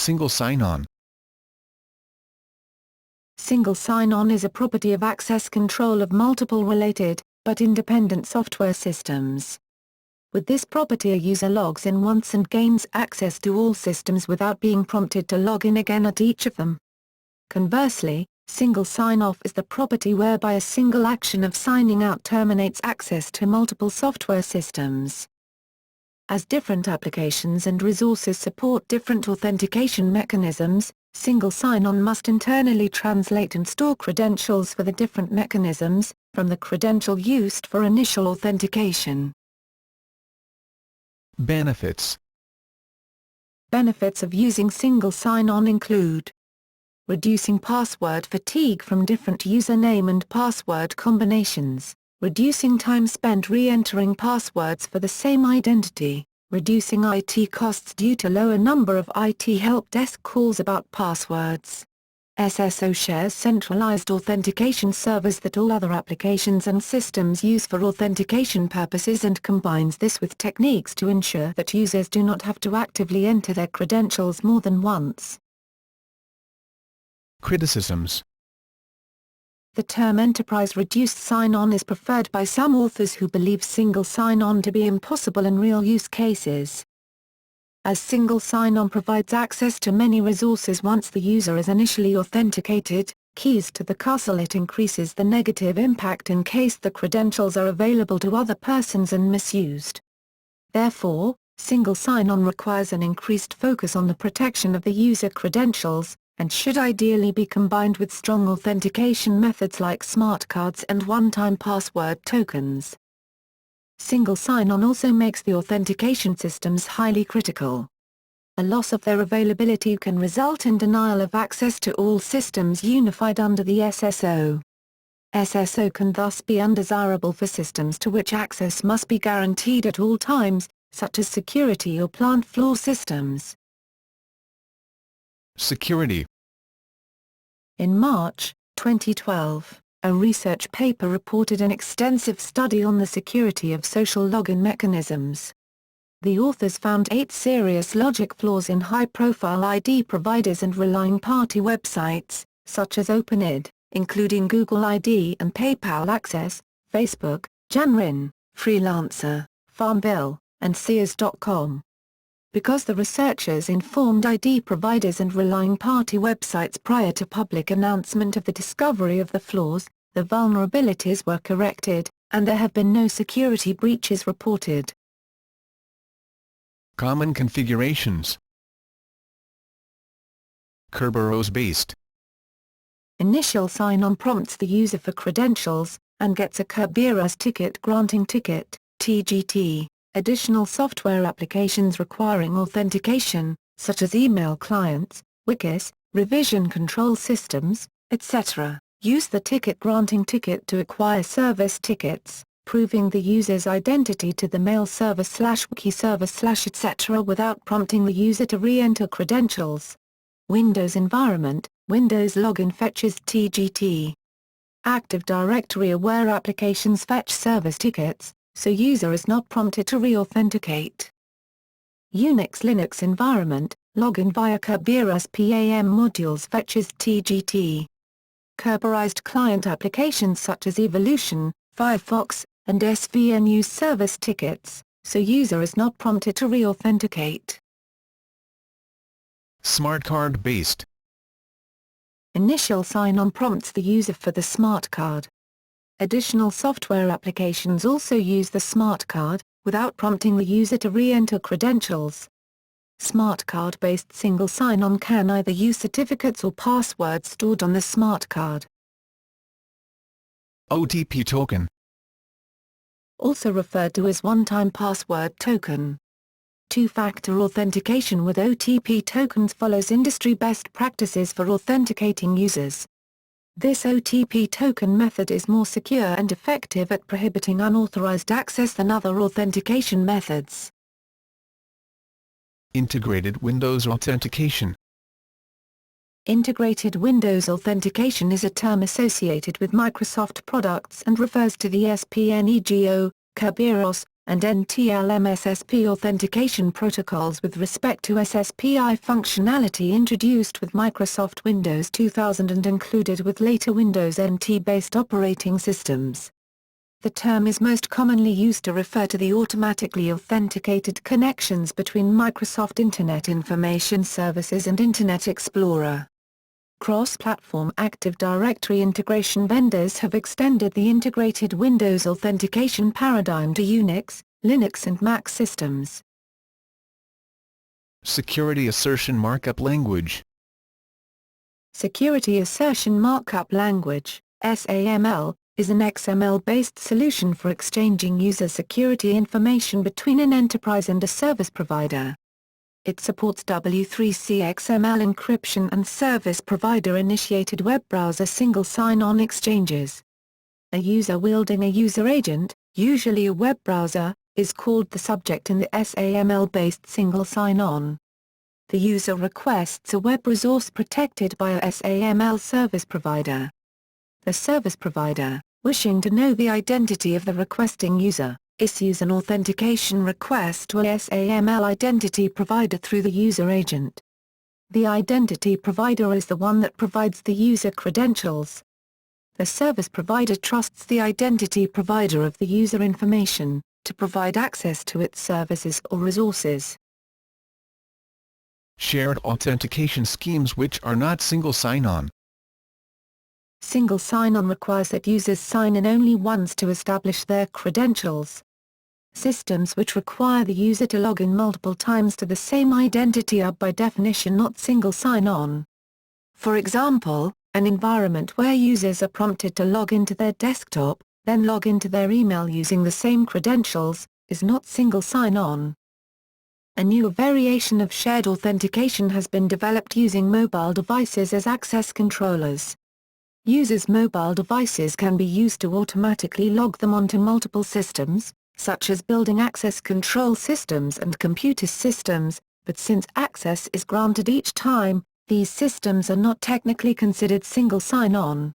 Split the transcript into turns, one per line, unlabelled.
Single sign-on.
Single sign-on is a property of access control of multiple related, but independent software systems. With this property, a user logs in once and gains access to all systems without being prompted to log in again at each of them. Conversely, single sign-off is the property whereby a single action of signing out terminates access to multiple software systems. As different applications and resources support different authentication mechanisms, single sign-on must internally translate and store credentials for the different mechanisms, from the credential used for initial authentication.
Benefits.
Benefits of using single sign-on include reducing password fatigue from different username and password combinations, reducing time spent re-entering passwords for the same identity, reducing IT costs due to lower number of IT help desk calls about passwords. SSO shares centralized authentication servers that all other applications and systems use for authentication purposes and combines this with techniques to ensure that users do not have to actively enter their credentials more than once.
Criticisms.
The term enterprise reduced sign-on is preferred by some authors who believe single sign-on to be impossible in real use cases. As single sign-on provides access to many resources once the user is initially authenticated, keys to the castle, it increases the negative impact in case the credentials are available to other persons and misused. Therefore, single sign-on requires an increased focus on the protection of the user credentials, and should ideally be combined with strong authentication methods like smart cards and one-time password tokens. Single sign-on also makes the authentication systems highly critical. A loss of their availability can result in denial of access to all systems unified under the SSO. SSO can thus be undesirable for systems to which access must be guaranteed at all times, such as security or plant floor systems.
Security.
In March 2012, a research paper reported an extensive study on the security of social login mechanisms. The authors found 8 serious logic flaws in high-profile ID providers and relying party websites, such as OpenID, including Google ID and PayPal Access, Facebook, Janrin, Freelancer, Farmville, and Sears.com. Because the researchers informed ID providers and relying party websites prior to public announcement of the discovery of the flaws, the vulnerabilities were corrected, and there have been no security breaches reported.
Common configurations. Kerberos-based.
Initial sign-on prompts the user for credentials, and gets a Kerberos ticket granting ticket, TGT. Additional software applications requiring authentication, such as email clients, wikis, revision control systems, etc., use the ticket granting ticket to acquire service tickets, proving the user's identity to the mail server/wiki server/etc. without prompting the user to re-enter credentials. Windows environment, Windows login fetches TGT. Active Directory-aware applications fetch service tickets, so user is not prompted to re-authenticate. Unix-Linux environment, login via Kerberos PAM modules fetches TGT. Kerberized client applications such as Evolution, Firefox, and SVN use service tickets, so user is not prompted to re-authenticate.
Smart card-based.
Initial sign-on prompts the user for the smart card. Additional software applications also use the smart card, without prompting the user to re-enter credentials. Smart card-based single sign-on can either use certificates or passwords stored on the smart card.
OTP token.
Also referred to as one-time password token. Two-factor authentication with OTP tokens follows industry best practices for authenticating users. This OTP token method is more secure and effective at prohibiting unauthorized access than other authentication methods.
Integrated Windows authentication.
Integrated Windows authentication is a term associated with Microsoft products and refers to the SPNEGO, Kerberos, and NTLM-SSP authentication protocols with respect to SSPI functionality introduced with Microsoft Windows 2000 and included with later Windows NT-based operating systems. The term is most commonly used to refer to the automatically authenticated connections between Microsoft Internet Information Services and Internet Explorer. Cross-platform Active Directory integration vendors have extended the integrated Windows authentication paradigm to Unix, Linux and Mac systems.
Security Assertion Markup Language.
Security Assertion Markup Language, SAML, is an XML-based solution for exchanging user security information between an enterprise and a service provider. It supports W3C XML encryption and service provider-initiated web browser single sign-on exchanges. A user wielding a user agent, usually a web browser, is called the subject in the SAML-based single sign-on. The user requests a web resource protected by a SAML service provider. The service provider, wishing to know the identity of the requesting user, issues an authentication request to a SAML identity provider through the user agent. The identity provider is the one that provides the user credentials. The service provider trusts the identity provider of the user information to provide access to its services or resources.
Shared authentication schemes which are not single sign-on.
Single sign-on requires that users sign in only once to establish their credentials. Systems which require the user to log in multiple times to the same identity are by definition not single sign-on. For example, an environment where users are prompted to log into their desktop, then log into their email using the same credentials, is not single sign-on. A newer variation of shared authentication has been developed using mobile devices as access controllers. Users' mobile devices can be used to automatically log them onto multiple systems, such as building access control systems and computer systems, but since access is granted each time, these systems are not technically considered single sign-on.